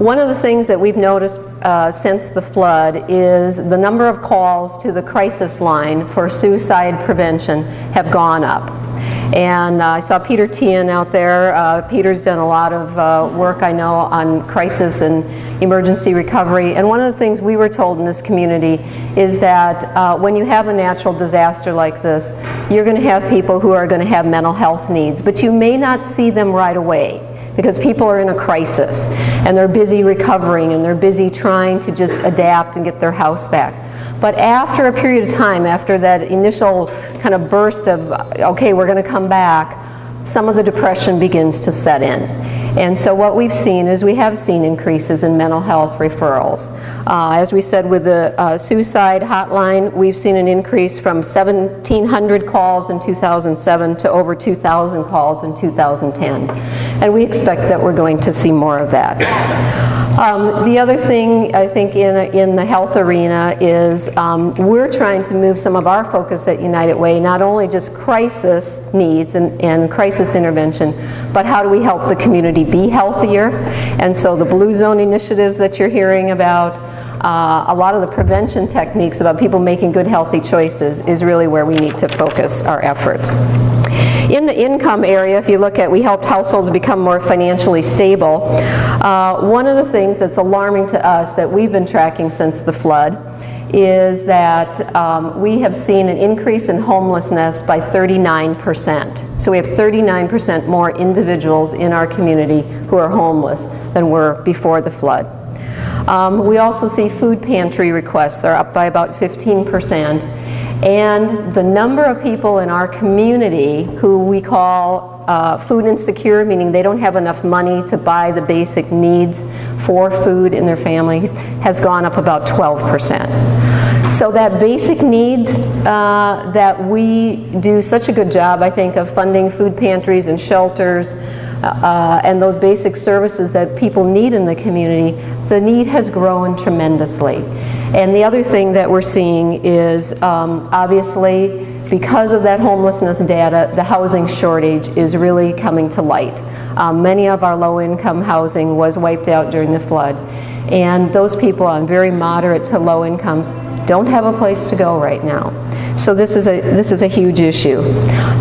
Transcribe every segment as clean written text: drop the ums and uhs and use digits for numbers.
One of the things that we've noticed since the flood is the number of calls to the crisis line for suicide prevention have gone up. And I saw Peter Tian out there. Peter's done a lot of work, I know, on crisis and emergency recovery. And one of the things we were told in this community is that when you have a natural disaster like this, you're going to have people who are going to have mental health needs, but you may not see them right away, because people are in a crisis and they're busy recovering and they're busy trying to just adapt and get their house back. But after a period of time, after that initial kind of burst of, okay, we're going to come back, some of the depression begins to set in. And so what we've seen is we have seen increases in mental health referrals. As we said with the suicide hotline, we've seen an increase from 1,700 calls in 2007 to over 2,000 calls in 2010. And we expect that we're going to see more of that. The other thing I think in the health arena is we're trying to move some of our focus at United Way, not only just crisis needs and crisis intervention, but how do we help the community be healthier. And so the Blue Zone initiatives that you're hearing about, a lot of the prevention techniques about people making good healthy choices is really where we need to focus our efforts. In the income area, if you look at, we helped households become more financially stable. One of the things that's alarming to us that we've been tracking since the flood is that we have seen an increase in homelessness by 39%. So we have 39% more individuals in our community who are homeless than were before the flood. We also see food pantry requests. They're up by about 15%. And the number of people in our community who we call food insecure, meaning they don't have enough money to buy the basic needs for food in their families, has gone up about 12%. So that basic needs that we do such a good job, I think, of funding food pantries and shelters and those basic services that people need in the community, the need has grown tremendously. And the other thing that we're seeing is obviously because of that homelessness data, the housing shortage is really coming to light. Many of our low-income housing was wiped out during the flood, and those people on very moderate to low incomes don't have a place to go right now. So this is a huge issue.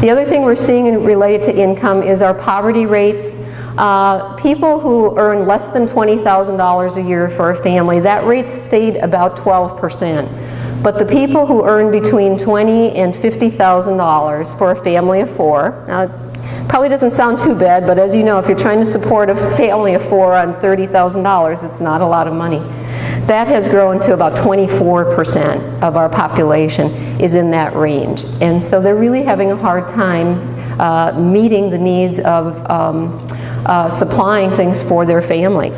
The other thing we're seeing related to income is our poverty rates. People who earn less than $20,000 a year for a family, that rate stayed about 12%. But the people who earn between $20,000 and $50,000 for a family of four, now probably doesn't sound too bad, but as you know, if you're trying to support a family of four on $30,000, it's not a lot of money. That has grown to about 24% of our population is in that range. And so they're really having a hard time meeting the needs of supplying things for their family.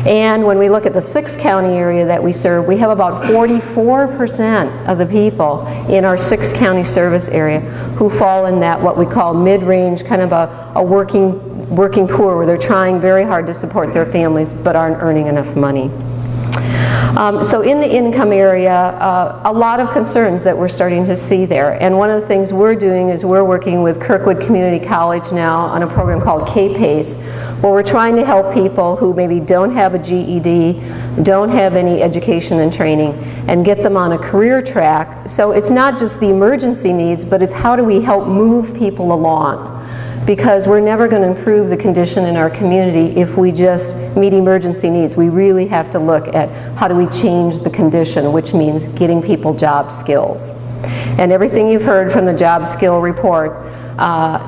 And when we look at the 6-county area that we serve, we have about 44% of the people in our 6-county service area who fall in that what we call mid-range, kind of a working poor, where they're trying very hard to support their families but aren't earning enough money. So in the income area, a lot of concerns that we're starting to see there. And one of the things we're doing is we're working with Kirkwood Community College now on a program called K-PACE, where we're trying to help people who maybe don't have a GED, don't have any education and training, and get them on a career track. So it's not just the emergency needs, but it's how do we help move people along. Because we're never going to improve the condition in our community if we just meet emergency needs. We really have to look at how do we change the condition, which means getting people job skills. And everything you've heard from the job skill report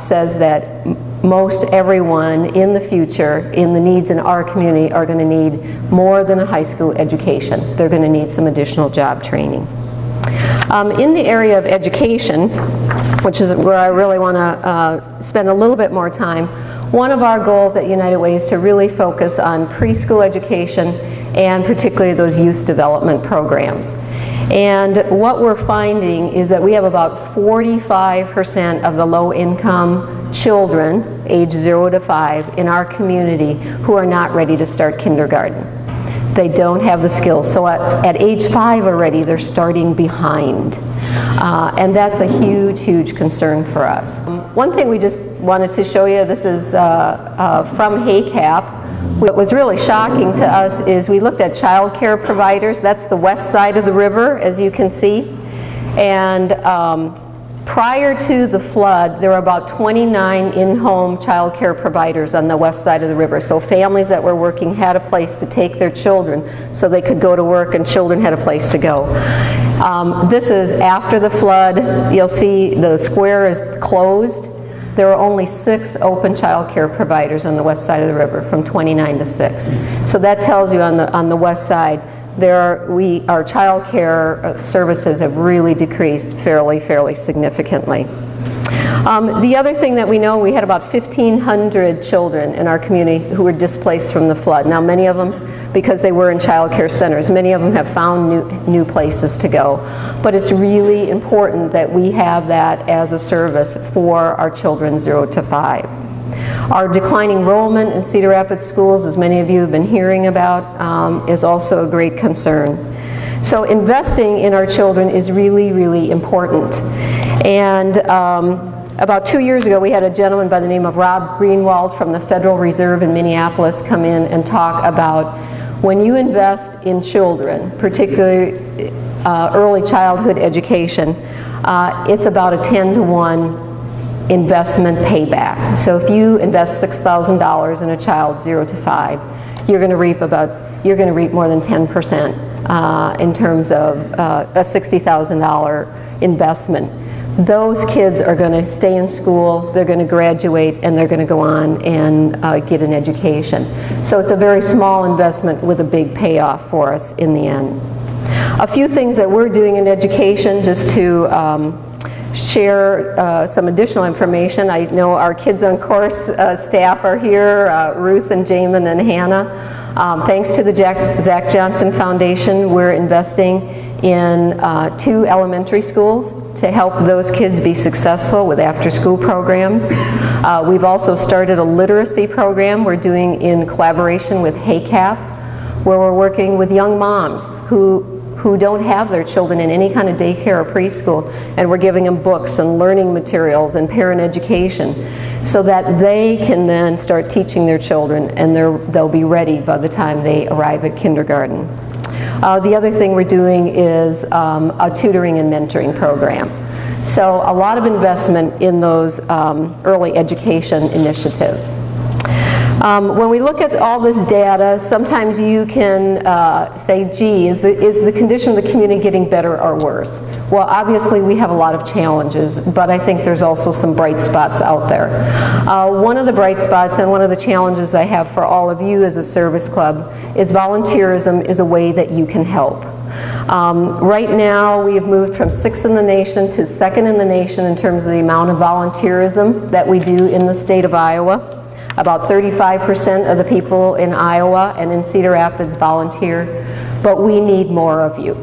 says that most everyone in the future, in the needs in our community, are going to need more than a high school education. They're going to need some additional job training. In the area of education, which is where I really want to spend a little bit more time, one of our goals at United Way is to really focus on preschool education and particularly those youth development programs. And what we're finding is that we have about 45% of the low-income children, age 0 to 5, in our community who are not ready to start kindergarten. They don't have the skills. So at age 5 already, they're starting behind. And that's a huge, huge concern for us. One thing we just wanted to show you, this is from HACAP. What was really shocking to us is we looked at child care providers. That's the west side of the river, as you can see. And prior to the flood, there were about 29 in-home child care providers on the west side of the river. So families that were working had a place to take their children so they could go to work and children had a place to go. This is after the flood. You'll see the square is closed. There are only 6 open child care providers on the west side of the river, from 29 to 6. So that tells you on the west side, our child care services have really decreased fairly significantly. The other thing that we know, we had about 1,500 children in our community who were displaced from the flood. Now, many of them, because they were in child care centers, many of them have found new places to go. But it's really important that we have that as a service for our children 0 to 5. Our declining enrollment in Cedar Rapids schools, as many of you have been hearing about, is also a great concern. So investing in our children is really important. And about 2 years ago, we had a gentleman by the name of Rob Greenwald from the Federal Reserve in Minneapolis come in and talk about when you invest in children, particularly early childhood education, it's about a 10-to-1 investment payback. So if you invest $6,000 in a child 0 to 5, you're going to reap more than 10% in terms of a $60,000 investment. Those kids are going to stay in school, they're going to graduate, and they're going to go on and get an education. So it's a very small investment with a big payoff for us in the end. A few things that we're doing in education, just to share some additional information. I know our Kids on Course staff are here, Ruth and Jamin and Hannah. Thanks to the Zach Johnson Foundation, we're investing in 2 elementary schools to help those kids be successful with after-school programs. We've also started a literacy program we're doing in collaboration with HACAP, where we're working with young moms who don't have their children in any kind of daycare or preschool, and we're giving them books and learning materials and parent education so that they can then start teaching their children, and they'll be ready by the time they arrive at kindergarten. The other thing we're doing is a tutoring and mentoring program. So a lot of investment in those early education initiatives. When we look at all this data, sometimes you can say, gee, is the condition of the community getting better or worse? Well, obviously we have a lot of challenges, but I think there's also some bright spots out there. One of the bright spots and one of the challenges I have for all of you as a service club is volunteerism is a way that you can help. Right now we have moved from 6th in the nation to 2nd in the nation in terms of the amount of volunteerism that we do in the state of Iowa. About 35% of the people in Iowa and in Cedar Rapids volunteer, but we need more of you.